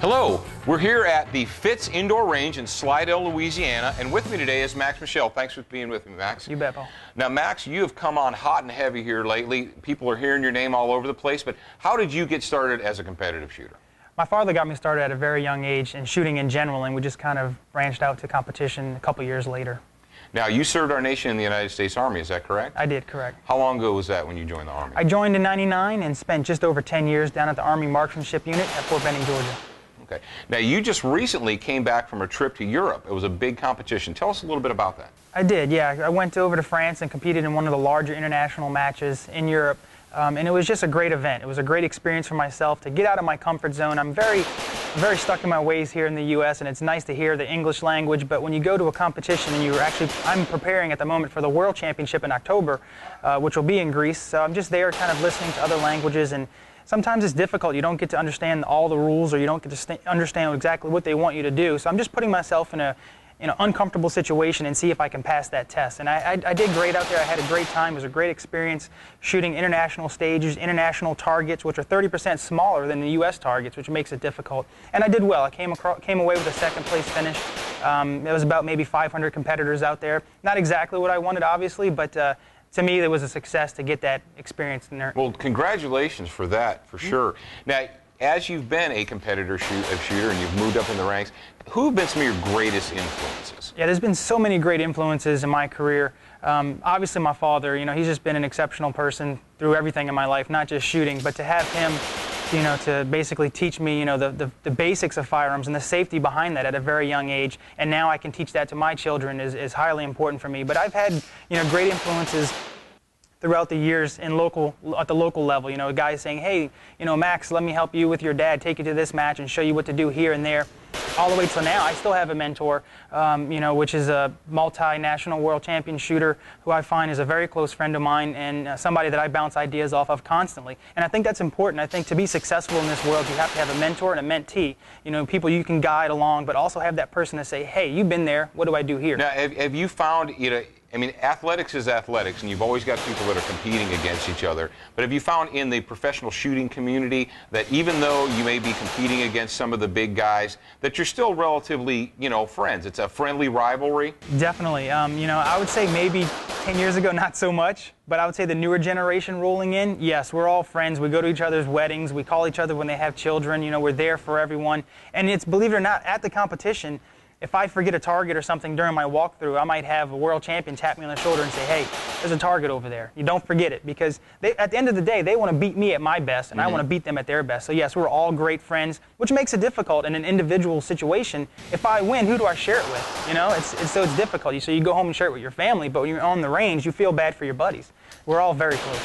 Hello, we're here at the Fitz Indoor Range in Slidell, Louisiana, and with me today is Max Michel. Thanks for being with me, Max. You bet, Paul. Now, Max, you have come on hot and heavy here lately. People are hearing your name all over the place, but how did you get started as a competitive shooter? My father got me started at a very young age in shooting in general, and we just kind of branched out to competition a couple years later. Now, you served our nation in the United States Army, is that correct? I did, correct. How long ago was that when you joined the Army? I joined in '99 and spent just over 10 years down at the Army Marksmanship Unit at Fort Benning, Georgia. Okay. Now, you just recently came back from a trip to Europe. It was a big competition. Tell us a little bit about that. I did, yeah. I went over to France and competed in one of the larger international matches in Europe, and it was just a great event. It was a great experience for myself to get out of my comfort zone. I'm very stuck in my ways here in the U.S., and it's nice to hear the English language, but when you go to a competition and I'm preparing at the moment for the World Championship in October, which will be in Greece, so I'm just there kind of listening to other languages, and sometimes it's difficult. You don't get to understand all the rules, or you don't get to understand exactly what they want you to do. So I'm just putting myself in an uncomfortable situation and see if I can pass that test. And I did great out there. I had a great time. It was a great experience shooting international stages, international targets, which are 30% smaller than the U.S. targets, which makes it difficult. And I did well. I came away with a second place finish. There was about maybe 500 competitors out there. Not exactly what I wanted, obviously, but to me, it was a success to get that experience in there. Well, congratulations for that, for sure. Now, as you've been a competitor shooter and you've moved up in the ranks, who have been some of your greatest influences? Yeah, there's been so many great influences in my career. Obviously, my father, he's just been an exceptional person through everything in my life, not just shooting, but to have him, to basically teach me, the basics of firearms and the safety behind that at a very young age, and now I can teach that to my children is highly important for me. But I've had, great influences throughout the years at the local level. Guys saying, hey, Max, let me help you with your dad, take you to this match and show you what to do here and there. All the way till now, I still have a mentor, which is a multinational world champion shooter who I find is a very close friend of mine and somebody that I bounce ideas off of constantly. And I think that's important. I think to be successful in this world, you have to have a mentor and a mentee, people you can guide along, but also have that person to say, hey, you've been there, what do I do here? Now, have you found, athletics is athletics, and you've always got people that are competing against each other. But have you found in the professional shooting community that even though you may be competing against some of the big guys, that you're still relatively, friends? It's a friendly rivalry? Definitely. I would say maybe 10 years ago, not so much. But I would say the newer generation rolling in, yes, we're all friends. We go to each other's weddings. We call each other when they have children. We're there for everyone. And it's, believe it or not, at the competition, if I forget a target or something during my walkthrough, I might have a world champion tap me on the shoulder and say, hey, there's a target over there. You don't forget it, because at the end of the day, they want to beat me at my best, and I want to beat them at their best. So yes, we're all great friends, which makes it difficult in an individual situation. If I win, who do I share it with? So it's difficult. So you go home and share it with your family, but when you're on the range, you feel bad for your buddies. We're all very close.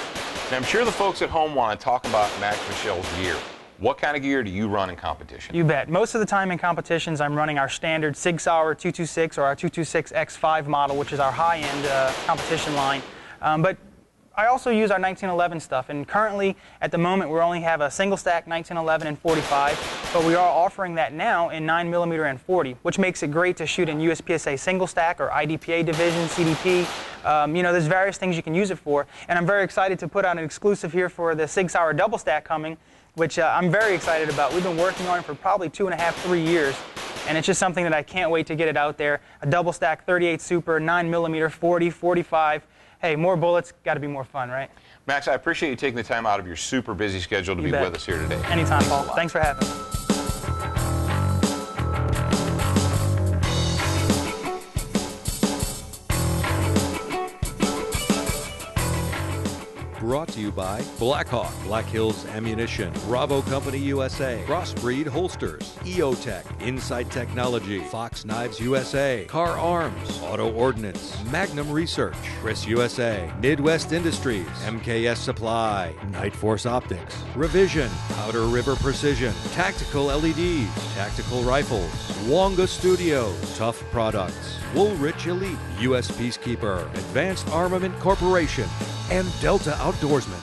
Now, I'm sure the folks at home want to talk about Max Michel's gear. What kind of gear do you run in competition? You bet. Most of the time in competitions, I'm running our standard SIG Sauer 226 or our 226 X5 model, which is our high-end competition line. But I also use our 1911 stuff, and currently, at the moment, we only have a single-stack 1911 and 45, but we are offering that now in 9mm and 40, which makes it great to shoot in USPSA single-stack or IDPA division, CDP. There's various things you can use it for, and I'm very excited to put out an exclusive here for the SIG Sauer double-stack coming, which I'm very excited about. We've been working on it for probably 2.5, 3 years, and it's just something that I can't wait to get it out there. A double stack 38 Super, 9mm, 40, 45. Hey, more bullets, got to be more fun, right? Max, I appreciate you taking the time out of your super busy schedule to be with us here today. Anytime, Paul. Thanks for having me. Brought to you by Blackhawk, Black Hills Ammunition, Bravo Company USA, Crossbreed Holsters, EOTech, Insight Technology, Fox Knives USA, Car Arms, Auto Ordnance, Magnum Research, Chris USA, Midwest Industries, MKS Supply, Night Force Optics, Revision, Powder River Precision, Tactical LEDs, Tactical Rifles, Wonga Studios, Tough Products, Woolrich Elite, U.S. Peacekeeper, Advanced Armament Corporation, and Delta Outdoorsman.